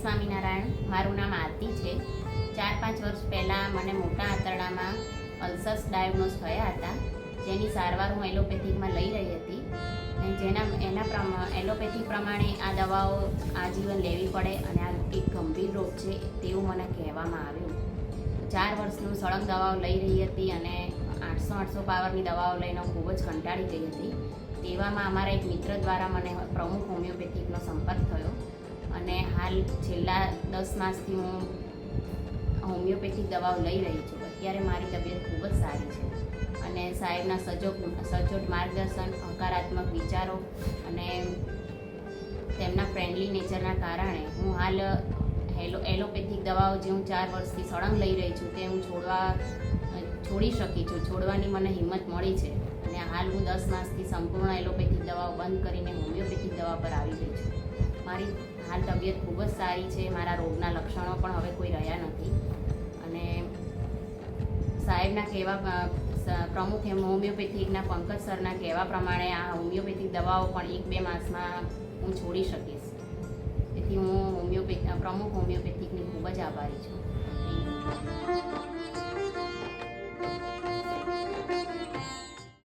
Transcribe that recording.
સ્વામિનારાયણ. મારું નામ આરતી છે. 4-5 વર્ષ પહેલાં મને મોટા આંતરડામાં અલ્સર્સ ડાયગ્નોઝ થયા હતા, જેની સારવાર હું એલોપેથિકમાં લઈ રહી હતી. એલોપેથિક પ્રમાણે આ દવાઓ આજીવન લેવી પડે અને આ એક ગંભીર રોગ છે તેવું મને કહેવામાં આવ્યું. 4 વર્ષનું સળંગ દવાઓ લઈ રહી હતી અને 800 પાવરની દવાઓ લઈને હું ખૂબ જ કંટાળી ગઈ હતી. તેવામાં અમારા એક મિત્ર દ્વારા મને પ્રમુખ હોમિયોપેથિકનો સંપર્ક થયો અને હાલ છેલ્લા 10 માસથી હું હોમિયોપેથિક દવાઓ લઈ રહી છું. અત્યારે મારી તબિયત ખૂબ જ સારી છે અને સાહેબના સચોટ માર્ગદર્શન, હકારાત્મક વિચારો અને તેમના ફ્રેન્ડલી નેચરના કારણે હું હાલ એલોપેથિક દવાઓ જે હું 4 વર્ષથી સળંગ લઈ રહી છું તે હું છોડી શકી છું. છોડવાની મને હિંમત મળી છે અને હાલ હું 10 માસથી સંપૂર્ણ એલોપેથિક દવાઓ બંધ કરીને હોમિયોપેથિક દવા પર આવી ગઈ છું. મારી હાલ તબિયત ખૂબ જ સારી છે. મારા રોગના લક્ષણો પણ હવે કોઈ રહ્યા નથી અને સાહેબના કહેવા પ્રમુખ હોમિયોપેથિકના પંકજ સરના કહેવા પ્રમાણે આ હોમિયોપેથિક દવાઓ પણ 1-2 માસમાં હું છોડી શકીશ. તેથી હું પ્રમુખ હોમિયોપેથિકની ખૂબ જ આભારી છું. Thank you.